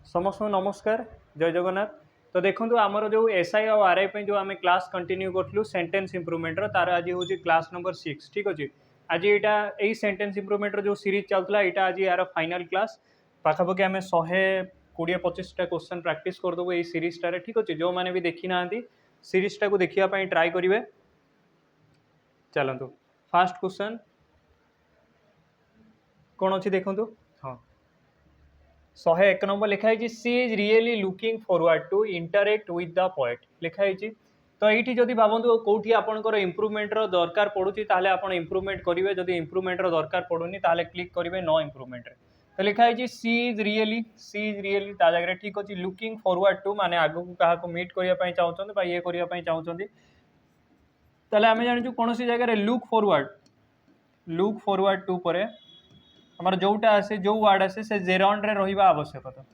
समस्त नमस्कार जय जगन्नाथ। तो देखो आमर जो एसआई और आरआई पे जो आम क्लास कंटिन्यू करूँ सेंटेंस इम्प्रूवमेंट तार आज हूँ क्लास नंबर 6 ठीक अच्छे। आज यहाँ यही सेंटेंस इम्प्रूवमेंट जो सीरीज चलता यहाँ आज यार फाइनल क्लास पाखापाखि आम 100-125टा क्वेश्चन प्रैक्टिस करदेबू यही सीरीजटार ठीक अच्छे। जो मैंने भी देखी ना सीरीजटा को देखापी ट्राए करेंगे। चलतु फास्ट क्वेश्चन कौन अच्छी देखो। हाँ 101 नंबर लिखाई she is really looking forward to interact with the poet लिखाई। तो ये जदि भावतु कौटी आपंकर इम्प्रूवमेंटर दरकार पड़ुची ताहले आपण इम्प्रूवमेंट करेंगे। जदि इम्प्रूवमेंटर दरकार पड़ुनी ताहले क्लिक करेंगे नो इम्प्रूवमेंट। तो लिखाई सी इज रियली ता जगह ठीक अच्छे। लुकिंग फॉरवर्ड टू माने आगु क्या मीट करने चाहते ये करने चाहते ताहले आम जाचु कौन सी जगह लुक फॉरवर्ड टू पर आमर जोटा आसे जो वार्ड आसे से जेरॉन रे रहिबा आवश्यकता।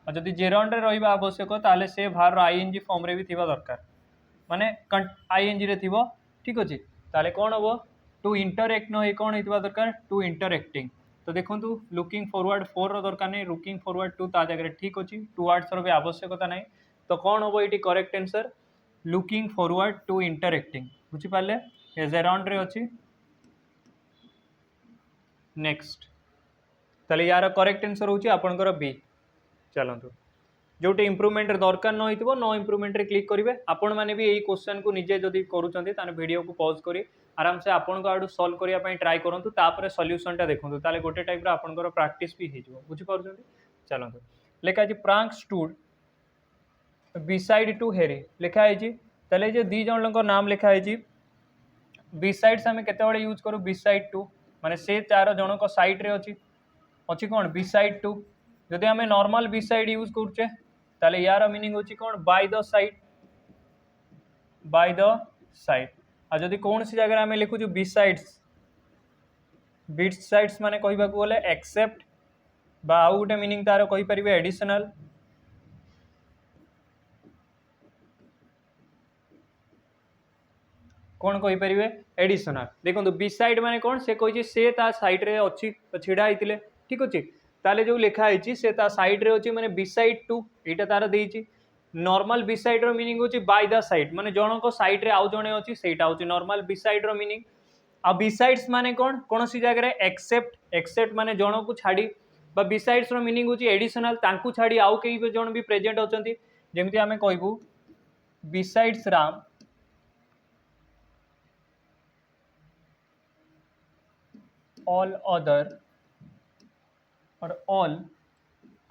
और जदि जेरॉन रे रहिबा आवश्यक ताले से भार आईएनजी फॉर्म रे भी थिबा दरकार माने आईएनजी रे थिबो ठीक अछि। ताले कोन हबो टू इंटरएक्ट न हे कोन हेतिबा दरकार टू इंटरएक्टिंग। तो देखंतु लुकिंग फॉरवर्ड 4 रो दरकार नै लुकिंग फॉरवर्ड 2 ता जगह ठीक अछि। टू वर्ड्स रो भी आवश्यकता नै। तो कोन हबो एटी correct answer looking forward to interacting बुझि पाले ए जेरॉन रे अछि। नेक्स्ट ताले यार करेक्ट आंसर होची आपनकर बी। चलतु जोटे इम्प्रूवमेंट दरकार न हो नो इम्प्रूवमेंट रे क्लिक करेंगे। आपण मैंने भी यही क्वेश्चन को निजे जदि करुँच वीडियो को पॉज करी आराम से आपण आड़ू सॉल्व करने ट्राए करूँ तापर सॉल्यूशनटा देखो ताले गोटे टाइप आपंकर प्रैक्टिस भी हो बुझीपार। चलतु लिखाई प्रांक स्टूड बिसाइड टू हेरी लिखाई ताले जो दी जन नाम लिखाई बिसाइड्स आम केते यूज करूँ बिसाइड टू माने से चार जनक साइड रे अच्छी कौन बिसाइड टू। जदि आम नॉर्मल बिसाइड यूज करुचे ताले यार मीनिंग होची कौन बाय द साइड। आ जदि कौन सी जगह आम लिखुचु बिसाइड्स माने कहबा को गले एक्सेप्ट बा आउ गोटे मीनिंग तार कहि परिबे एडिशनल। कौन कहि परिबे एडिशनल। देखो बिसाइड माने कौन से कहि से ता साइड रे अच्छी छिड़ा होइतिले ठीक अछि। ताले जो लिखाई से ता साइड रे अच्छी माने बिसाइड टू एटा तार देइछि। नॉर्मल बिसाइड रो मीनिंग होची बाय द साइड माने जणो को साइड रे आउ जणे अछि सेटा होची नॉर्मल बिसाइड रो मीनिंग। आ बिसाइड्स माने कौन सी जगह रे एक्सेप्ट माने जणो को छाड़ी बा बिसाइड्स रो मीनिंग होची एडिशनल तांकु छाड़ी आउ केई जण भी प्रेजेंट अछंती। जेमिति आमे कहबू besides Ram all other or all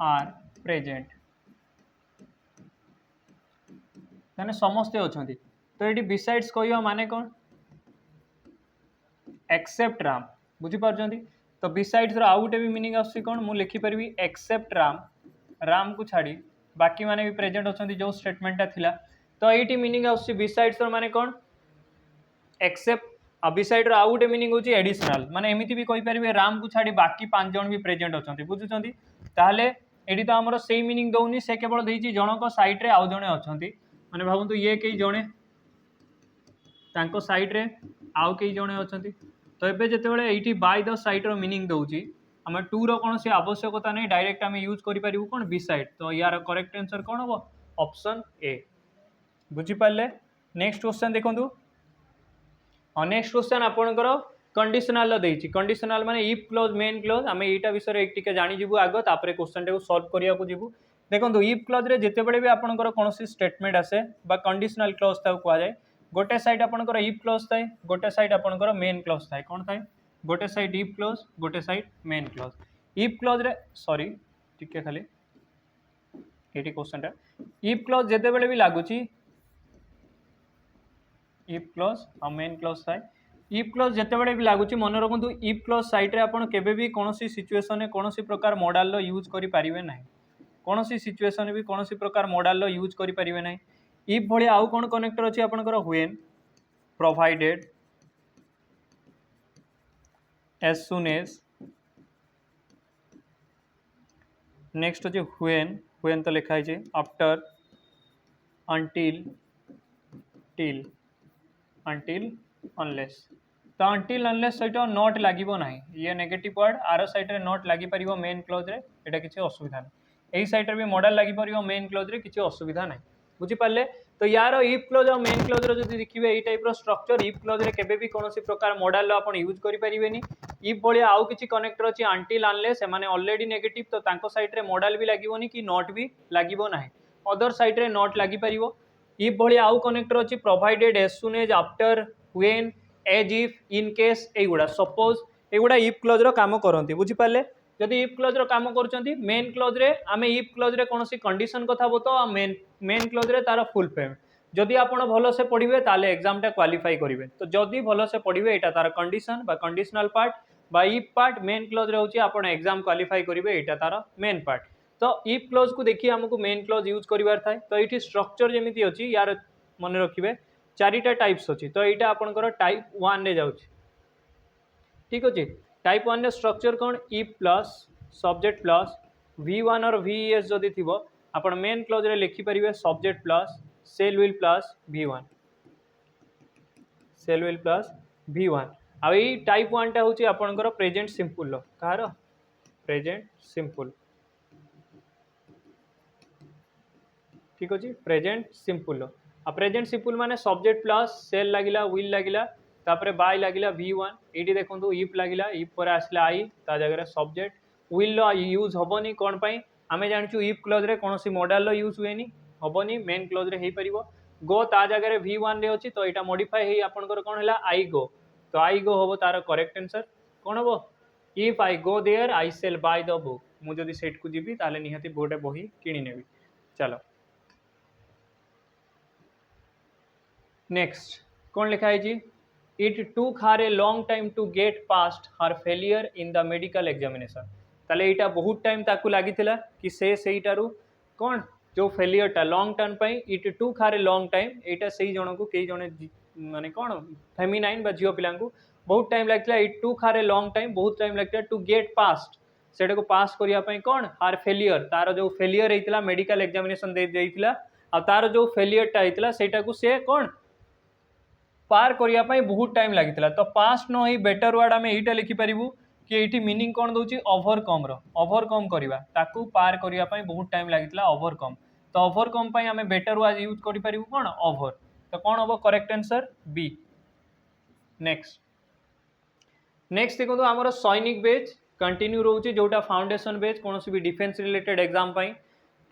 are present माने समस्ते अछंती। तो ये बिसाइड्स कहवा माने कौन एक्सेप्ट राम बुझी पारछंती। तो बिसाइड्स आउ गोटे भी मीनिंग आसी कौन मु लिखि परबी एक्सेप्ट राम को छाड़ी बाकी माने भी प्रेजेंट अछंती जो स्टेटमेंटटा थिला। तो एटी मीनिंग आसी बिसाइड्स माने कौन एक्सेप्ट आ बिसाइड आउ गोटे मीनिंग होची एडिशनल माने एमिति भी कहि परिबे राम को छाड़ी बाकी 5 जण भी प्रेजेंट अछंती बुझुचंती। ताहले एडी तो हमरो सेही मीनिंग दउनी से केवल देइची जनक साइड रे आउ जणे अछंती माने भाबंतु ये कई जणे तांको साइड रे आउ कई जणे अछंती। तो एबे जेतेबेले एठी बाय द साइड रो मीनिंग दउची हम टू रो कोन से आवश्यकता नै डायरेक्ट हम यूज करि परिबु कोन बिसाइड। तो यार करेक्ट आंसर कोन हो ऑप्शन ए बुझी पाले। नेक्स्ट क्वेश्चन देखंतु। नेक्स्ट क्वेश्चन आपनकर कंडीशनल देइछि। कंडीशनल माने इफ क्लोज मेन क्लोज आम एटा विषय रे टिके जानि जिवु आगो तापरे क्वेश्चन टाको सॉल्व करिया को जिवु। देखंतु इफ क्लोज रे जेते बेले भी आपनकर कोनोसी स्टेटमेंट आसे बा कंडीशनल क्लोज ताको कुआ जाय गोटे साइड आपनकर इफ क्लोज थाए गोटे साइड आपनकर मेन क्लोज थाए कोन थाए गोटे साइड इफ क्लोज गोटे side main close. If close रे सॉरी टिके खाली एटी क्वेश्चन टा इफ क्लोज जेते बेले भी लागुची इफ क्लोज और मेन क्लोज थाए। इफ क्लोज जेते बेले भी लागुची मन रखंतु इफ क्लोज साइड रे आपण केबे भी कोनोसी सिचुएशन में कोनोसी प्रकार मॉडल लो यूज करि परिबे नाही। कोनोसी सिचुएशन भी कोनोसी प्रकार मॉडल लो यूज करि परिबे नाही। इफ भली आउ कोन कनेक्टर अछि आपनकर when provided as soon as next अछि व्हेन तो लिखाई छै आफ्टर until till अनलेस। तो until unless सहित नॉट लागिबो नाही ये नेगेटिव वर्ड आर साइड रे नॉट लागि परिबो मेन क्लोज रे एटा किसी असुविधा नहीं। यही साइड भी मॉडल लगी पार मेन क्लोज रे किसी असुविधा नहीं। बुझिपारे तो यार इफ क्लोज और मेन क्लोज जो देखिए यही टाइप स्ट्रक्चर इफ क्लोज रे केबे भी कौन प्रकार मॉडल आप यूज करें इफ भाई आउ किसी कनेक्टर अच्छी आंटिल आनले से ऑलरेडी नेगेटिव तो तांको साइड रे मॉडल भी लगभग कि नॉट भी लगभग ना अदर साइड रे नॉट लगी पार इफ भाई आउ कनेक्टर अच्छी provided as soon as after when as if in case एगुड़ा सपोज एगुड़ा इफ क्लोज रो काम करती बुझिपारे जदि इफ क्लोज रो काम कर मेन क्लोज रे आम इफ क्लोज रे कौन कंडीशन कथा बताओ मेन क्लोज रे तार फुल पेमेंट जदि आप भल से पढ़े ताले एग्जाम टा क्वालिफाई करेंगे तो जदि भल से पढ़े यहाँ तार कंडीशन बा कंडीशनल पार्ट बा इफ पार्ट मेन क्लोज रे होची आपण एग्जाम क्वालिफाई करेंगे यहाँ तार मेन पार्ट तो इफ क्लोज को देखिए आमको मेन क्लोज यूज करार था तो ये स्ट्रक्चर जमी अच्छी यार मन रखिए चारिटा टाइप्स अच्छी तो यहाँ आपंकर टाइप 1 रे जाउछि ठीक अच्छे टाइप 1 रे स्ट्रक्चर कौन if plus subject plus V1 और VES जदि थी आप मेन क्लोज रे लिखिपारे subject plus shall will plus V1 shall will plus V1 आ टाइप 1 टा हूँ आपंकर प्रेजेंट सिंपल कहार प्रेजेंट सिंपल ठीक अच्छे प्रेजेंट सिंपल आ प्रेजेंट सिंपल माने सब्जेक्ट प्लस सेल लगिला विल लगिला तापर बाय लगिला V1 ये देखो इफ लगिला इफ पर आसला आई ता जगह सब्जेक्ट विल यूज हेनी कौन पाई आम जानचु इफ क्लोज रे कौन सी मॉडल यूज हुए हेनी मेन क्लोज रे हो पार गो ता जगह V1 रे अच्छी तो यहाँ मॉडिफाई हो आपंकर कौन है आई गो तो आई गो हम तार करेक्ट आंसर कौन हम if I go there I shall buy the book मुझे सेट को जीवी ताले निहाती गोटे बही किणी नेबी चलो नेक्स्ट कौन लिखा है जी it took her a long time to get past her failure in the medical examination ताले यहाँ बहुत टाइम ताकू लगी कि से सहीटारू कौन जो फेलियरटा लॉन्ग टर्म पर it took her a long time यहाँ से जन को कई जन माने कौन फेमिनाइन बा झील पिला बहुत टाइम लगता it took her a long time बहुत टाइम लगता टू गेट पास्ट से पास करने कौन हार फेलियर तार जो फेलियर होता मेडिकल एग्जामिनेशन देता आ तार जो फेलियरटा होता सेटा को से कौन पार करने बहुत टाइम लगी तो पास्ट न हो बेटर वर्ड आम यहाँ लिखिपर कि ये मीनिंग कौन दौर ओवरकम ओवरकम करवा ताकू पार करने बहुत टाइम लगी ओवरकम तो ओवरकम आम बेटर वर्ड यूज करें कौन ओवर तो कौन हम correct answer B next next देखो आमर सैनिक बेच कंटिन्यू रोचे जोटा फाउंडेशन बेच कौन भी डिफेन्स रिलेटेड एग्जाम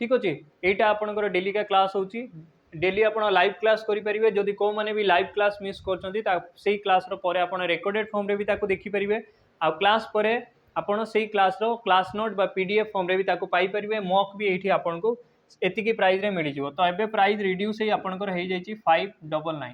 ठीक अच्छे यहाँ आपंकर डेली का क्लास होची डेली आप लाइव क्लास करेंगे जदि कौ मैंने भी लाइव क्लास मिस कर क्लास रेकर्डेड फॉर्म रे भी देखिपारे आ क्लास पर आपड़ से क्लास क्लास नोट बा PDF फॉर्म रे भी पाई परिबे मॉक भी ये आपन को एतिकी प्राइस रे मिल जिवो तो एबे प्राइस रिड्यूस हे आपनकर हो जाई 599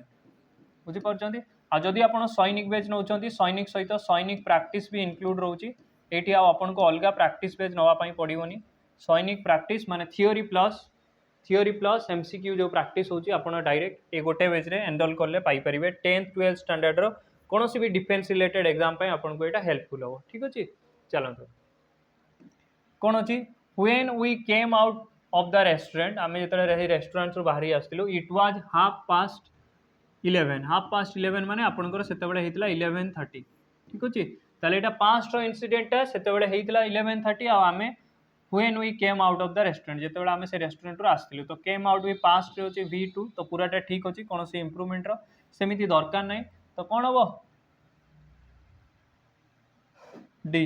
बुझी पारछंती आ जदि आपन सैनिक बेच नौचंती सैनिक सहित सैनिक प्रैक्टिस भी इंक्लूड रहउची एठी आ आपन को अलगा प्रैक्टिस बेच नवा पई पड़िवनी सैनिक प्रैक्टिस माने थियोरी प्लस MCQ जो प्रैक्टिस होची आपन डायरेक्ट ए गोटे बेच रे एनरोल करले पाई परिबे 10th 12th स्टैंडर्ड रो कौन भी डिफेन्स रिलेटेड एग्जाम पे आपन को यहाँ हेल्पफुल हम ठीक अच्छे चलते कौन अच्छी when we came out of the restaurant आम जो रेस्टोरेंट रू बाहरी आसलु इट वाज 11:30 माने आपनकर सेतेबेले हेतिला 11:30 ठीक अच्छे ताले एटा पास्ट रो इंसिडेंट सेतेबेले हेतिला 11:30 आ आमे when we came out of the restaurant जेतेबेले आमे से रेस्टोरेंट रू आसलु तो केम आउट भी पास्ट रे होची V2 तो पूराटा ठीक अच्छे कौन से इंप्रूवमेंट रो सेमिति दरकार नहीं तो कौन हम डी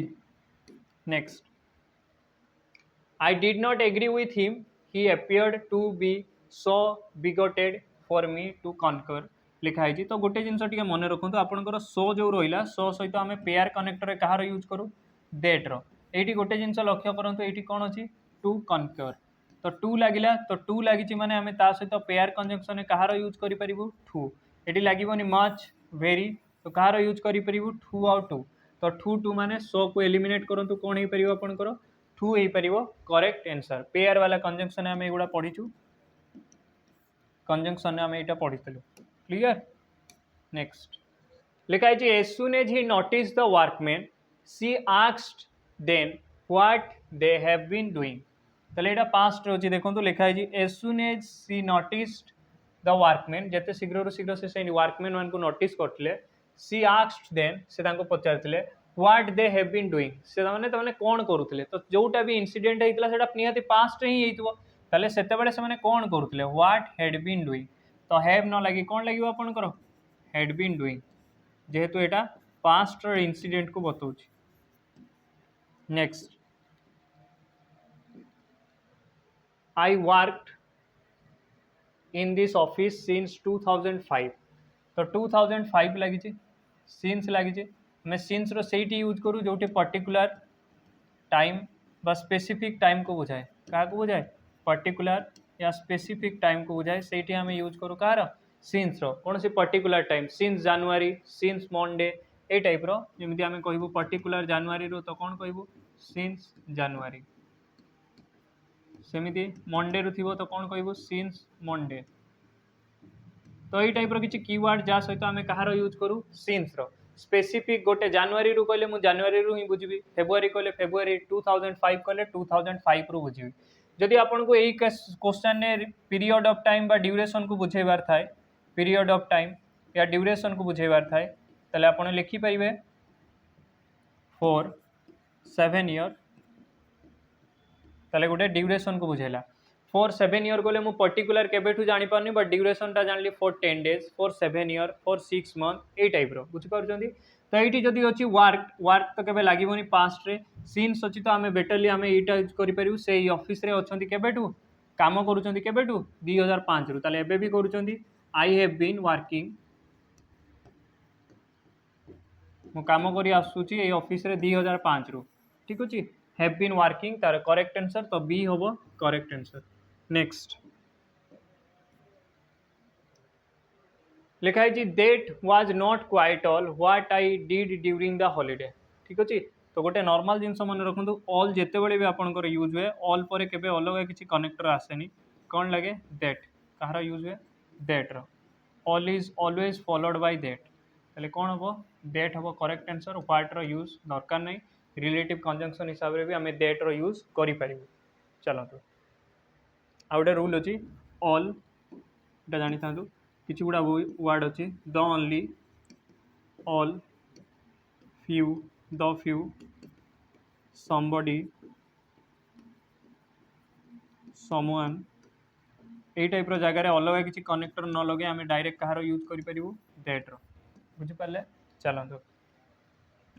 next I did not agree with him he appeared to be so bigoted for me to कनकर लिखाई तो गोटे जिनस मन रखु आपंकर सो जो रहा सो सहित आम पेयर कनेक्टर कहार यूज करूँ डेट रो गोटे जिनस लक्ष्य करूँ ये कौन अच्छी टू कनकर तो टू लगिला तो टू लगी माने आम ता सहित पेयर कंजंक्शन कहार यूज करूँ ठू ये लगे मच वेरी तो कहार यूज करूँ ठू आउ टू तो ठू टू माने सो को एलिमिनेट करूँ कौन हो पार आपंकर ठू हो पार करेक्ट आंसर पेयर वाला कंजंक्शन आम एगुड़ा पढ़ीचु कंजंक्शन आम यहाँ पढ़ी क्लियर नेक्स्ट लिखाई as soon as he notice the workman she asked then what they have been doing ताले एटा पास्ट रोची देखो लिखाई as soon as she noticed the workman जिते शीघ्र शीघ्र से वर्कमैन मान को नोटिस करते सी आस्क्ड देन से पचारते what they have been doing से तमाने कौन करुले तो जोटा भी इनसीडेंट होता है निहाती पास्ट ही होता से कौन करुले व्हाट हैड बीन डूइंग तो हैव न लगी कौन लगे आपंकर हैड बीन डूइंग जेहेतु यहाँ पास्ट इनसीडेंट को बताऊँ। Next I worked in this office since 2005 तो 2005 लगी सिंस लगी मैं सिंस रो सेठी यूज करूँ जो पर्टिकुलर टाइम बा स्पेसिफिक टाइम को बुझाए क्या बुझाए पर्टिकुलर या स्पेसिफिक टाइम को बुझाए से आम यूज करूँ कह सिंस रो कौन सी particular time since January since Monday ए टाइप रो जमी आम कहूँ पर्टिकुलर जानुआरी रो तो कौन कहूँ सिंस जानुआरी सेमती मंडे रु थी तो कौन कहूँ सिंस मंडे तो यही टाइप किसी कीवर्ड जहाँ सहित आम कहार यूज करूँ सिंस रो स्पेसिफिक गोटे जानुआरी रु कहले मुझे जानुआरी रु ही बुझी फेब्रुआरी कहले फेब्रुआरी 2005 कहले 2005 रु बुझी जदि आपको यही क्वेश्चन ने पीरियड ऑफ टाइम बा ड्यूरेशन को बुझेबार थाए पीरियड ऑफ टाइम या ड्यूरेशन को बुझेबार थाए ताले आपण लिखि परिबे फॉर 7 ईयर ताले गोटे ड्यूरेशन को बुझेला फॉर 7 ईयर कहले मुझे पर्टिकुलर केबेठू जानी पारनी बट ड्यूरेशनटा जानली for 10 days for 7 year for 6 month ए टाइप रो बुझिपारुछंती तो ये जदि अच्छी वर्क वर्क तो केबे लागोनी पास्ट रे सिंस अच्छी तो आम बेटरली आम यहीटा यूज करूँ से ऑफिस रे अच्छा केबेठू काम करुँच केबेठू 2005 रु ताले एबे भी करुँच आई हैव बीन वर्किंग मु काम करी आसुची ए ऑफिस रे 2005 रु ठीक अच्छे हैव बीन वर्किंग तार करेक्ट आंसर तो बी हम करेक्ट आंसर। नेक्स्ट लिखाई that was not quite all what I did during the holiday ठीक अच्छे तो गोटे नॉर्मल जिनस मन रखु ऑल जिते बड़े भी आपंकर यूज हुए ऑल पर केबे अलग किसी कनेक्टर आसेनी कौन लगे दैट कहार यूज हुए दैट रो all is always followed by that ताले कौन हम दैट हम करेक्ट आंसर व्हाट रो यूज दरकार नहीं रिलेटिव कंजंक्शन हिसाब से भी आम दैट रो यूज करें चलतु आ गए रूल अच्छी ऑल जानी था किसी गुड़ा वर्ड अच्छी the only all few the few somebody someone यही टाइप जगार अलग किसी कनेक्टर न लगे आम डायरेक्ट कहार यूज करूँ दैट रो बुझिपारे चलतु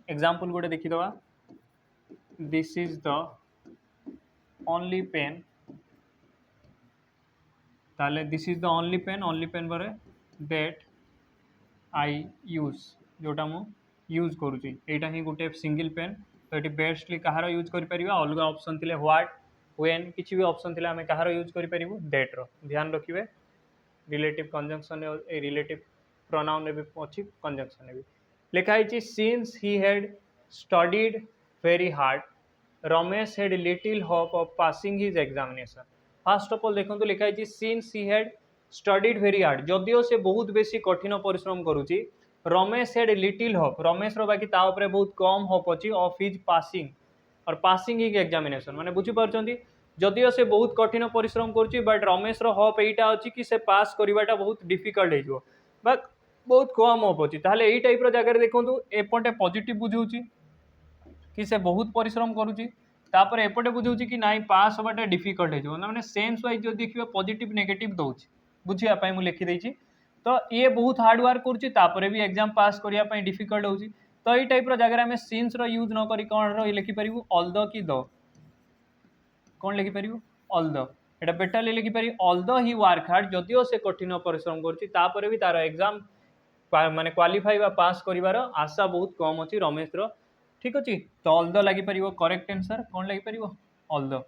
एग्जाम्पल गोटे देखीदवा this is the only pen ताले this is the only pen पर दैट आई यूज जोटा मु यूज करुँची यहाँ ही गोटे सिंगल पेन तो ये बेस्टली कहार यूज कर अलग ऑप्शन थे व्हाट व्हेन किसी भी ऑप्शन थे आम कहार यूज करूँ दैट रो ध्यान रखिए रिलेटिव कंजंक्शन रिलेटिव प्रोनाउन भी अच्छी कंजंक्शन भी लिखाई since he had studied very hard Ramesh had little hope of passing his examination first of all देखो लिखाई since he had studied very hard जदिओ से बहुत बेसी कठिन परिश्रम करुच्ची Ramesh had little hope Ramesh रो बाकी ताऊपर बहुत कम होप अच्छी ऑफ हिज पासिंग और पासिंग हिज एग्जामिनेशन माने बुझीपार जदिओ से बहुत कठिन परिश्रम करुच्ची बट रमेश रो होप यहीटा अच्छी कि से पास करवाटा बहुत डिफिकल्ट हो बट बहुत कम होप अच्छी ताहले यही टाइप जगह देखो एपटे पॉजिटिव बुझाऊँ कि से बहुत परिश्रम करुच्ची तापर एपटे बुझाऊँ कि नाई पास होगा डिफिकल्ट हो मैंने सेन्स वाइज जो देखिए पॉजिटिव नेगेटिव दूसरी बुझापी मुझे लिखिदेची तो ये बहुत हार्ड वर्क करुच्ची भी एग्जाम पास करने डिफिकल्ट होची तो यही टाइप जगह आम सिंस यूज न करी कौन लिखिपर ऑल द कि द कौन लिखिपर ऑल द एटा बेटरली लिखिपर although he work hard जदिओ से कठिन परिश्रम करुच्ची भी तार एग्जाम माने क्वालिफाई बा पास करिवार आशा बहुत कम अच्छी रमेश रो ठीक अच्छे तो ऑल द लगी पार करेक्ट आंसर कौन लगी पार ऑल द।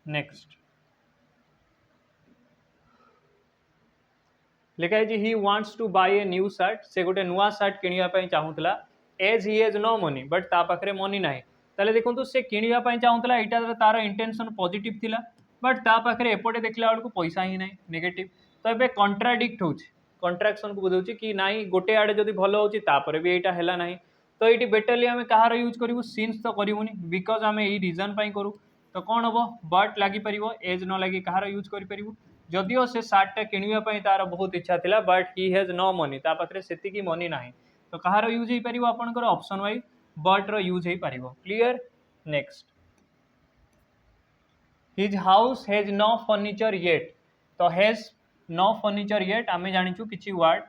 नेक्स्ट लिखाई he wants to buy a new shirt से गोटे नुआ शर्ट किणापी चाहूला as he has no money but ता पाखे मनी ना ताले देखो से किणापी चाहूला यहाँ तार इंटेंशन पॉजिटिव थिला बट ता पाखे एपटे देखला बेलू पैसा ही ना नेगेटिव तो ये कंट्राडिक्ट हो कंट्राक्शन को बुझाऊँ कि नाई गोटे आड़े जब भल हो भी यहाँ है ना तो ये बेटरली आम कहार यूज करूँ सिंस तो करूनी बिकज आम यही रिजन करूँ तो कौन हम बट लगिपर एज न लगी कहार यूज करूँ जदिओ से सार्टा किणापी तार बहुत इच्छा था but he has no money पाखे से मनी ना तो कहार यूज हो पार आपंकर ऑप्शन वाई बट रो यूज हो पार clear next his house has no furniture yet तो हैज नो फर्निचर येट आम जाचु कि वर्ड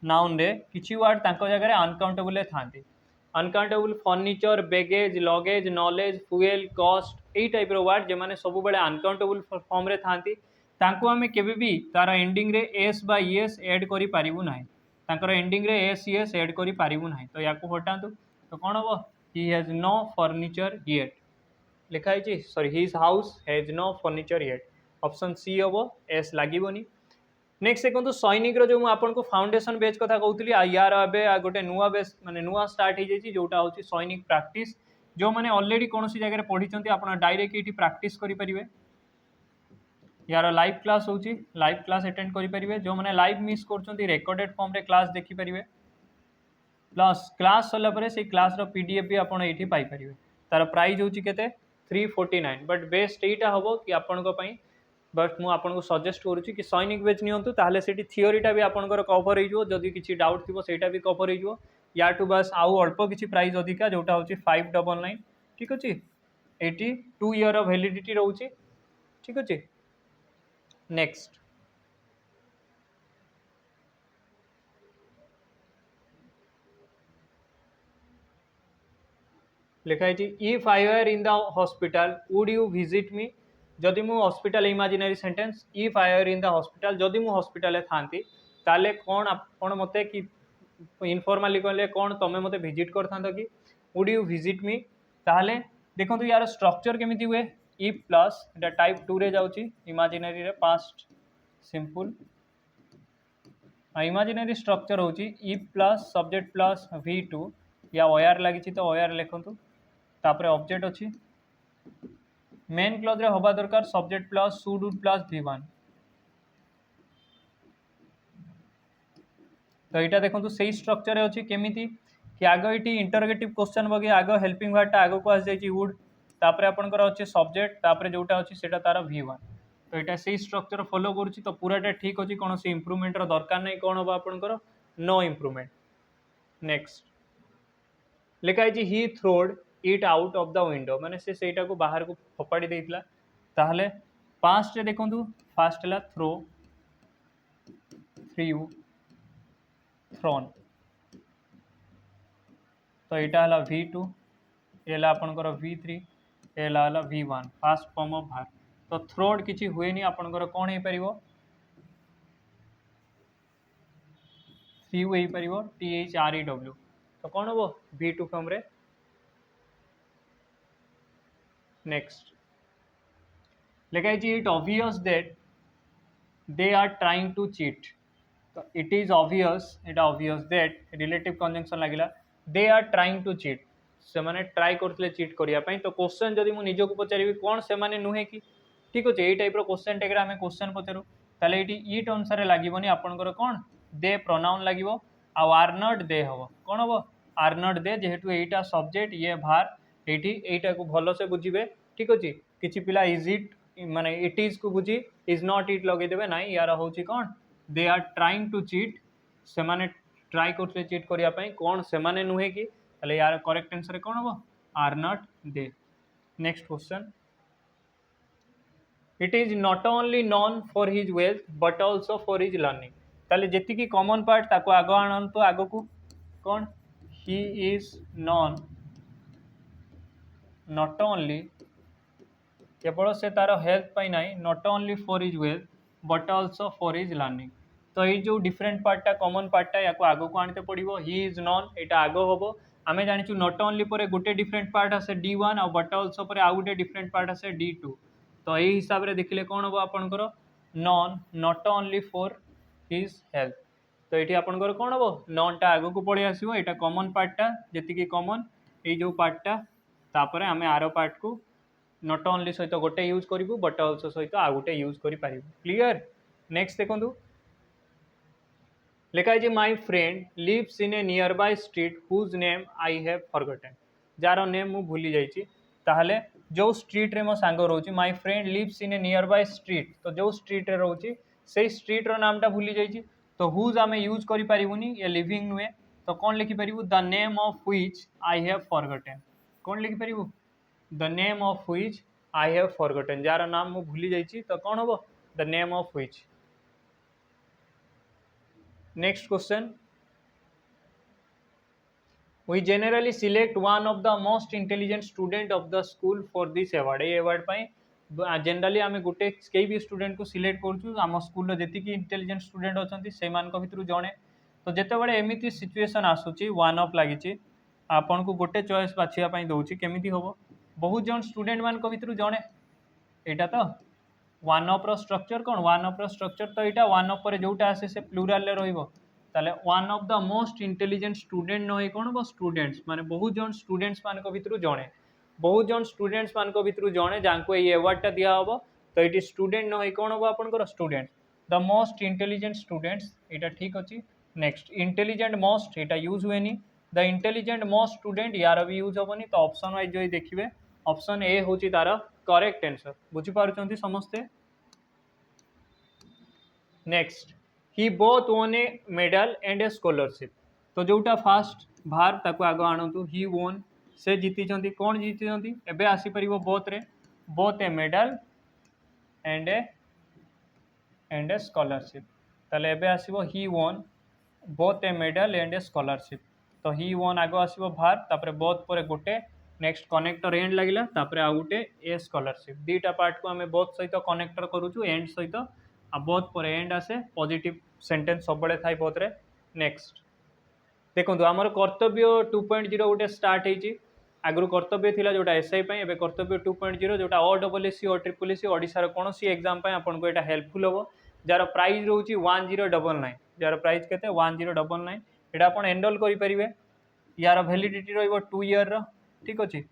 नाउन रे किछि वर्ड तांको जगह अनकाउंटेबल थांती uncountable furniture baggage luggage knowledge fuel cost यही टाइप वर्ड जो मैंने सब बड़े अनकाउंटेबल फॉर्म रे थांती तांको आमे केबे भी तार एंडिंग रे एस बा ईएस ऐड करि पारिबु नाही तांकर एंडिंग रे एस ईएस ऐड करि पारिबु नाही तो याकू हटांतु तो कोन हो he has no furniture yet लिखा है sorry his house has no furniture yet option C हम एस लगे नेक्स्ट देखो सैनिक जो आपको फाउंडेशन बेच कथा कहूली यार ए गोटे नुआ बेस माने नुआ स्टार्ट हो जाए जोटा हूँ सैनिक प्रैक्टिस जो मैंने ऑलरेडी कौन सी जगह पढ़ी आप डायरेक्ट ये प्रैक्टिस करेंगे यार लाइव क्लास हो लाइव क्लास अटेंड करेंगे जो मैंने लाइव मिस कर रेकर्डेड फॉर्म रे क्लास देखिपारे प्लस क्लास सरला से क्लास रो पीडीएफ भी आपड़ ये पाइपर तार प्राइज हूँ के 349 बट बेस्ट यहीटा हम कि आपण बट मुझे आपको सजेस्ट करुच्ची कि सैनिक बेच नियंतु ताहले सेठी थियोरीटा भी आपंकर कभर हो जदि किसी डाउट थी सेटा भी कभर हो या बस आउ अल्प किसी प्राइस अधिका जोटा हूँ 599 ठीक अच्छे 2 ईयर ऑफ वैलिडिटी रोचे ठीक अच्छे नेक्स्ट लिखाई if I are in the hospital would you visit me जदि मु hospital imaginary sentence if I are in the hospital जदि मु हॉस्पिटल थांती ताले कौन आपण मते कि इनफॉर्मली कहले कौन तमे मते विजिट करथांत कि वुड यू विजिट मी ताले देखो यार स्ट्रक्चर केमिति हुए इफ प्लस एटा टाइप 2 रे जाउची इमेजिनरी रे पास्ट सिंपल इमेजिनरी स्ट्रक्चर होची if plus subject plus v2 या ओआर लागी तो ओआर लिखंतु तापर ऑब्जेक्ट अच्छी मेन क्लॉज रे होबा दरकार subject plus should plus v1 तो यहाँ देखो से स्ट्रक्चर अच्छी केमिति कि आग ये इंटरोगेटिव क्वेश्चन बगे आग हेल्पिंग वर्डटा आग को आसी वुड तापर आपनकर अच्छे सब्जेक्ट तापर जोटा अच्छी सेटा तार v1 तो यहाँ से स्ट्रक्चर फॉलो करुच्ची तो पूराटा ठीक अच्छी कौन से इम्प्रूवमेंट दरकार नहीं कौन हम आपंकर नो इम्प्रूवमेंट नेक्स्ट लिखाई he throwed it out of the window माने से सेटा को बाहर को फोपाड़ी देइतला ताहले पास्ट रे देखंतु फास्ट हला थ्रो थ्रू थ्रोन तो यहाँ हला v2 एला आपनकर v3 एला हला v1 फास्ट फॉर्म ऑफ भार तो थ्रोड किछि हुए नहीं आपनकर कोन हे परिबो थ्रू हे परिबो THREW तो कौन हम v2 फॉर्म रे नेक्स्ट लिखाई it obvious that they are trying to cheat तो इट इज ऑब्वियस एटा ऑब्वियस दैट रिलेटिव कंजंक्शन लगिला they are trying to cheat से माने ट्राई करथिले चीट करिया पई तो क्वेश्चन जदि मु निजो को पचारिबी कोन से माने नुहे कि ठीक अछि एई टाइप रो क्वेश्चन टेकरा हमें क्वेश्चन पचारू ताले एटी इट अनुसार लागिबोनी आपनकर कोन दे प्रोनाउन लागिबो आ आर नॉट दे हबो कोन हबो आर नॉट दे जेहेतु एटा सब्जेक्ट ये भार एटी एटा को भलो से बुझिबे ठीक अछि किछि पिला इज इट माने इट इज को बुझी इज नॉट इट लगे देबे नाइ यार होची कोन they are trying to cheat से माने ट्राई करते चीट करिया पई कोन से माने नुहे कि ताले यार करेक्ट आंसर कोन हबो आर नॉट दे next question it is not only known for his wealth but also for his learning ताले जेति की कॉमन पार्ट ताको आगो आनंतो आगो को कोन he is known not only केवल से तार हेल्थ पाई ना not only for his wealth but also for his learning तो ये जो डिफरेंट पार्टा कॉमन पार्टा या आगो को आनते पड़ो ही इज नॉन यहाँ आगो हम आम जाचु नॉट ओनली पर गोटे डिफरेंट पार्ट आसे D1 और बट आल्सो पर आउ गोटे डिफरेंट पार्ट आसे D2 तो यही हिसाब से देखिले कौन हम आपंकर non not only for his health तो ये आपंकर कौन हम नॉनटा आग को पड़े आसो यहाँ कॉमन पार्टा जी कॉमन ये जो पार्टा तापर आम आर पार्ट को नॉट ओनली सहित गोटे यूज करूँ बट आल्सो सहित आउ गोटे यूज कर क्लियर नेक्स्ट देखो लिखाई my friend lives in a nearby street whose name I have forgotten जार नेम मु भूली जाइए ताहले जो स्ट्रीट रे मो सांग रोची my friend lives in a nearby street तो जो स्ट्रीट रे रोची से स्ट्रीट रो नामटा भूली जाइए तो हुज आम यूज करि परिबुनी ये लिविंग नुहे तो कौन लिखिपर the name of which I have forgotten कौन लिखिपर the name of which I have forgotten जार नाम मु भूली जाइए तो कौन हम the name of which. Next question we generally select one of the most intelligent student of the school for this award A award pi generally आम गोटे कई भी स्टूडेंट को सिलेक्ट करूँ आम स्कूल जी इंटेलिजेंट स्टूडेंट अच्छा से भितर जड़े तो जिते एमती सिचुएसन आसूँ वन अफ लगी आपन को गोटे चॉइस बाछापी दूसरी केमी हम बहुत जन स्टूडेंट मान भितर जड़े यहाँ तो वन अफ्र स्ट्रक्चर कौन वन अफ्र स्ट्रक्चर तो यहाँ वन अफ जोटा आसे से प्लूराल ताले one of the most intelligent student न कौन हम स्टूडेंट्स माने बहुत जन स्टूडेंट्स मान भितर जड़े बहुत जन स्टूडेंट्स मान भितर जड़े जहाँ को ये अवार्डटा दिया हम तो ये स्टूडेंट न कौन हम आपंकर student the most intelligent students यहाँ ठीक अच्छे। नेक्स्ट इंटेलिजेंट मोस्ट यहाँ यूज हुए द इंटेलिजेंट मोस्ट स्टूडेंट यार भी यूज हेनी तो ऑप्शन वाइज जो देखिए ऑप्शन ए हूँ तार करेक्ट आंसर बुझीपार समस्ते। नेक्स्ट ही बोथ वोन ए मेडल एंड ए स्कॉलरशिप तो जोटा फास्ट भार ताको आग आणतु ही वोन से जीति कौन जीति एबे आसीपर both a medal and a scholarship ताले एबे आसीबो he won both a medal and a scholarship तो ही वोन आग आसीबो भार तापरे बोथ पर गोटे नेक्स्ट कनेक्टर एंड लगिला तापरे आ गोटे ए स्कॉलरशिप दीटा पार्ट को आम बोथ सहित कनेक्टर करूँ एंड सहित आ बोथ पर एंड आसे पॉजिटिव सेंटेंस सब थाई बोथ रे। नेक्स्ट देखो आमर कर्तव्य 2.0 गोटे स्टार्ट होती आगु कर्तव्य थिला जोटा एसआई एबे कर्तव्य 2.0 जोटा OSSC और SSC ओडिशार कौन सी एग्जाम आपको यहाँ हेल्पफुल हम जार प्राइज रोचे 1099 जार प्राइज के 1099 यहाँ आप एनरोल करेंगे यार वैलिडिटी रो ईयर ठीक अच्छे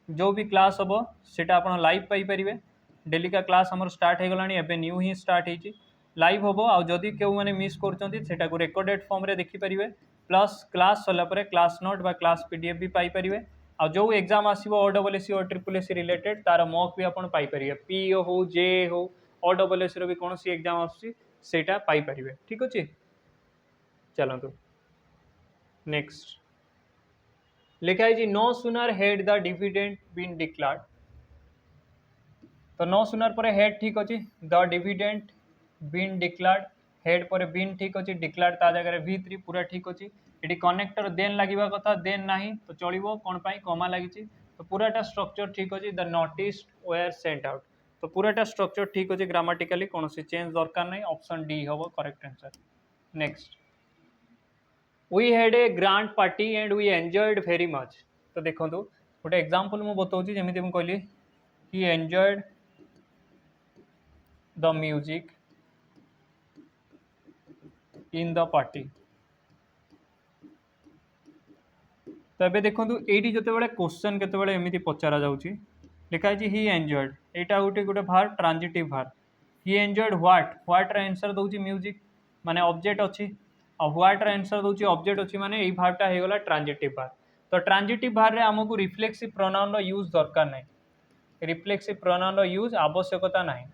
जो भी क्लास हम सेटा आप लाइव पाइपर डेली का क्लास आमर स्टार्ट हो गलानी एबे न्यू ही स्टार्ट होती लाइव हम आदि क्यों मैंने मिस कर रेकर्डेड फॉर्म रे देखिपारे plus class Salapar class note बा क्लास पीडीएफ भी पाइपर आ जो एग्जाम आसो OSSC और SSC रिलेटेड तार मॉक भी आपन पाइपर पीओ हो जे हो OSSC भी कौन सी एग्जाम आसटा पाइपर ठीक अच्छे। चलतु नेक्स्ट लिखाई no sooner had the dividend been declared तो नो सुनर पर हेड ठीक अच्छे the dividend been declared had पर बीन ठीक अच्छे डिक्लार्ड ता जगह V3 पूरा ठीक अच्छे ये कनेक्टर देन लगे कथा देन ना तो चलो कौन पाई कमा लगी तो पूराटा स्ट्रक्चर ठीक अच्छे the notice were sent out तो पूराटा स्ट्रक्चर ठीक अच्छे ग्रामाटिकाली कौन सी चेंज दरकार नहीं ऑप्शन डी हम correct answer. Next we had a grand party and we enjoyed very much तो देखो गोटे एग्जांपल मुझे बताऊँ जमी मुझे कहली he enjoyed the music in the party तो ये देखो ये जो क्वेश्चन केमी पचरा जाऊँगी लिखाई ही एंजॉयड यहाँ गोटे गोटे भार ट्रांजिटिव भार ही एंजॉयड व्हाट आंसर दूसरी म्यूजिक माने ऑब्जेक्ट अच्छी और व्हाट आंसर दूसरी ऑब्जेक्ट अच्छी माने यही भावटा हो गला ट्रांजिटिव भार तो ट्रांजिटिव भार रे आमको रिफ्लेक्सिव प्रोनाउन यूज दरकार नहीं रिफ्लेक्सिव प्रोनाउन यूज आवश्यकता नहीं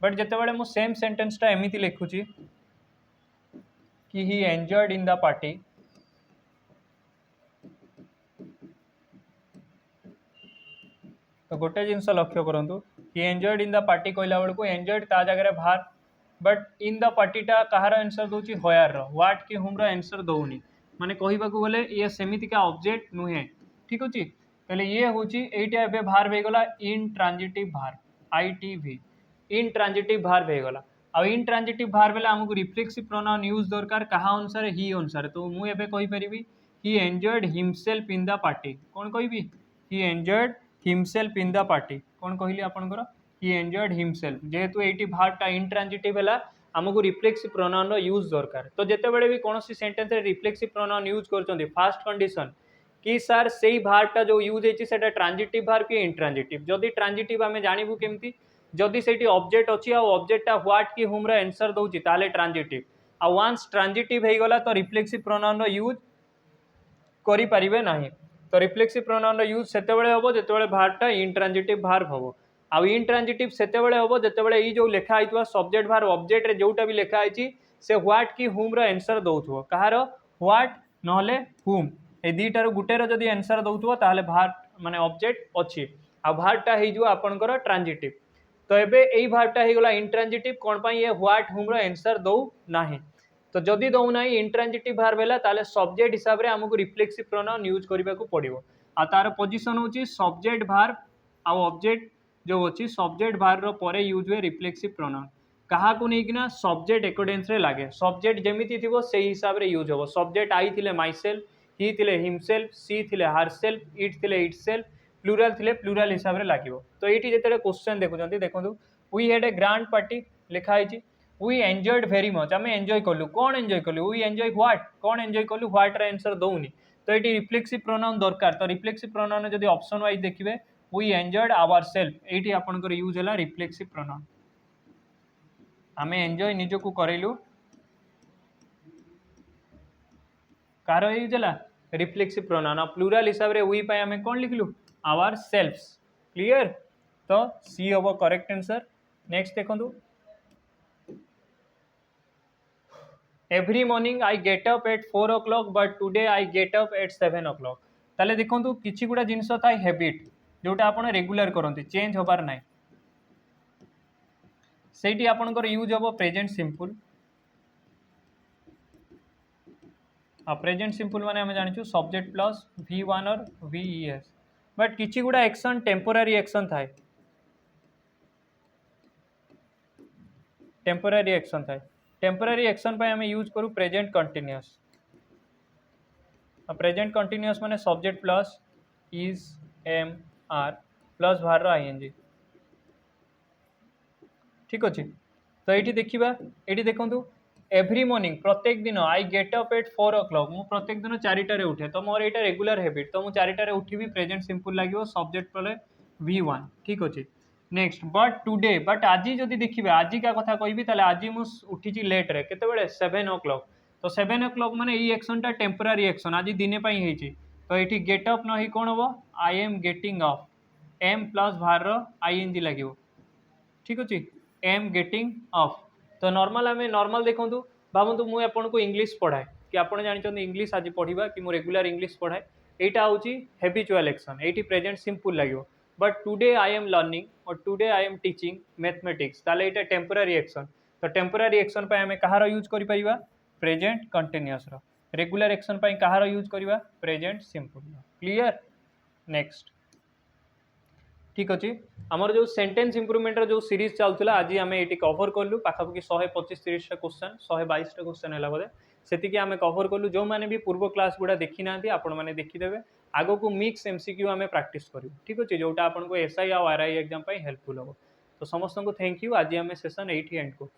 बट जिते मु सेम सेंटेंसटा एमती लिखुची कि ही एंजॉयड इन द पार्टी तो गोटे जिनस लक्ष्य करूँ कि एंजॉयड इन द पार्टी कहला बेलू को एंजॉयड ता जगह भार बट इन द पार्टीटा कहार आंसर दूसरी हयार व्हाट कि हुम आंसर दौनी माने कहवा गले ये सेमितिका ऑब्जेक्ट नुहे ठीक अच्छे पहले ये हूँ ये भार होगला इन ट्रांजिटिव भार ITV इन ट्रांजिटिव भार होगला आ इन ट्रांजिटिव भार बेले आमको रिफ्लेक्सिव प्रोनाउन यूज दरकार कहा अनुसार ही अनुसार तो मुझे कहीपरि he enjoyed himself in the party कौन कहि he enjoyed himself in the party कौन कहली आपंकर ही एंजॉयड हिमसेल्फ जेहेतु ये भार्टा इंट्रांजिटिव है आमको रिफ्लेक्सिव प्रोनाउन यूज दरकार तो जितेबाला भी कौन सेंटेंस रिफ्लेक्सिव प्रोनाउन यूज कर फास्ट कंडीशन कि सार से भार्टा जो यूज होता ट्रांजिटिव भार कि इंट्रांजिटिव जदि ट्रांजिटिव आम जानू केमती जदि से ऑब्जेक्ट अच्छी ऑब्जेक्टा व्हाट कि हुम आंसर दूसरी ताले ट्रांजिटिव आ वन्स ट्रांजिटिव हो गला तो रिफ्लेक्सिव प्रोनाउन यूज करें ना तो रिफ्लेक्सिव प्रोनाउन यूज से हम जो भार्टा इंट्रांजिटिव भार हम आउ इंट्रांजिटिव से हम जो ये लिखाई सब्जेक्ट भार ऑब्जेक्ट रे जोटा भी लिखाई से व्हाट कि हुम आंसर दौथ कहार व्हाट नहले हुम ए दुईटार गुटेर जदि आंसर दउथबो ताहले भार्ब माने ऑब्जेक्ट अछि आ भार्बटा हे जो आपनकर ट्रांजिटिव तो एबे एई भार्बटा हे गला इंट्रांजिटिव कोन पई ये व्हाट हुम रो आंसर दउ नाही तो जदि दउ नाही इंट्रांजिटिव भार्ब हैला ताहले सब्जेक्ट हिसाब रे हमकु रिफ्लेक्सिव प्रोनाउन यूज करबा को पड़िबो आ तार पोजीशन होची सब्जेक्ट भार्ब आ ऑब्जेक्ट जो होची सब्जेक्ट भार्ब रो परे यूज हुए रिफ्लेक्सिव प्रोनाउन कहा को नहीं किना सब्जेक्ट एकोडेंस रे लागे सब्जेक्ट जेमिति थिबो सेही हिसाब रे यूज होबो सब्जेक्ट आई थिले माई सेल्फ ही थिले हिमसेल्फ सी थिले हरसेल्फ इट थिले इटसेल्फ प्लूराल थिले प्लूराल हिसाब रे लागिवो तो एठी जेतेले क्वेश्चन देखुचंती देखंतु we had a grand party लिखा है वी एंजॉयड वेरी मच आम एंजॉय कलु कौन एंजॉय कलु वी एंजॉय व्हाट कौन एंजॉय कलु व्हाट रे आंसर दउनी तो ये रिफ्लेक्सिव प्रोनाउन दरकार तो रिफ्लेक्सिव प्रोनाउन जदि ऑप्शन वाइज देखिए वी एंजॉयड आवरसेल्फ एठी आपनकर यूज हैला रिफ्लेक्सिव प्रोनाउन आम एंजॉय निजको करैलु कार यूज हैला रिफ्लेक्सिव प्रोनाउन प्लूराल हिसाब रे वी पाई आम कौन लिखलु आवर सेल्फ्स क्लियर तो सी हम करेक्ट आंसर नेक्स्ट देखो every morning I get up at 4 o'clock but today I get up at 7 o'clock ताले देखो किसी गुड़ा जिनस था हैबिट जोटा आप रेगुलर करते चेंज होबार ना से आपंकर यूज हम प्रेजेंट सिंपल प्रेजेंट सिंपल माने हमें जानिछु सब्जेक्ट प्लस V1 और VES बट किसी गुड़ा एक्शन टेम्पोरारी एक्शन थाए टेम्पोरारी एक्शन थाए टेम्पोरारी एक्शन पे हमें यूज करूँ प्रेजेंट कंटिन्यूअस प्रेजेंट कंटिन्यूअस माने subject plus is am are plus verb ING ठीक अच्छे तो ये देखा ये देखो एवरी मॉर्निंग प्रत्येक दिन I get up at 4 o'clock मु प्रत्येक दिन 4टार उठे तो मोर यहाँ रेगुलर हैबिट तो मुझे 4टार उठिबी प्रेजेंट सिंपल लगे सब्जेक्ट पले V1 ठीक अच्छे नेक्स्ट बट टुडे बट आज जदि देखिए आज क्या कथा कहि आज मुझे उठी लेट्रे केत 7 o'clock तो 7 o'clock माने ये एक्शनटा टेम्पोरारी एक्शन आज दिने तो ये गेट अप नहीं कौन हम I am getting up am plus verb ING लगे ठीक अच्छे एम गेटिंग अफ तो नॉर्मल आम नॉर्मल देखूँ भावतु मुझे आपको इंग्लिश पढ़ाए कि आप जानते इंग्लिश आज पढ़ा कि रेगुलर इंग्लिश पढ़ाए यहाँ हूँ हैबिचुअल एक्शन ये प्रेजेंट सिंपल लगे but today I am learning और today I am teaching mathematics ताले यहाँ टेम्पोरारी एक्शन तो टेम्पोरारी एक्शन पे आम कहार यूज कर प्रेजेंट कंटिन्यूअस रेगुलर एक्शन पे कहार यूज करवा प्रेजेंट सिंपल क्लियर नेक्स्ट ठीक अच्छे आमर जो सेंटेंस इम्प्रूवमेंट जो सीरीज चलूला आज आम ये कवर कलु पाखापाखि 125-130 क्वेश्चन 122 क्वेश्चन है बोधे से आम कवर कलु जो मैंने भी पूर्व क्लास गुड़ा देखी ना आपण मैंने देखीदे आग को मिक्स MCQ आम प्राक्टिस करूँ ठीक अच्छे जोटा आपको SI और RI एग्जाम हेल्पफुल हम तो समस्त को थैंक यू आज आम सेशन ये एंड कर।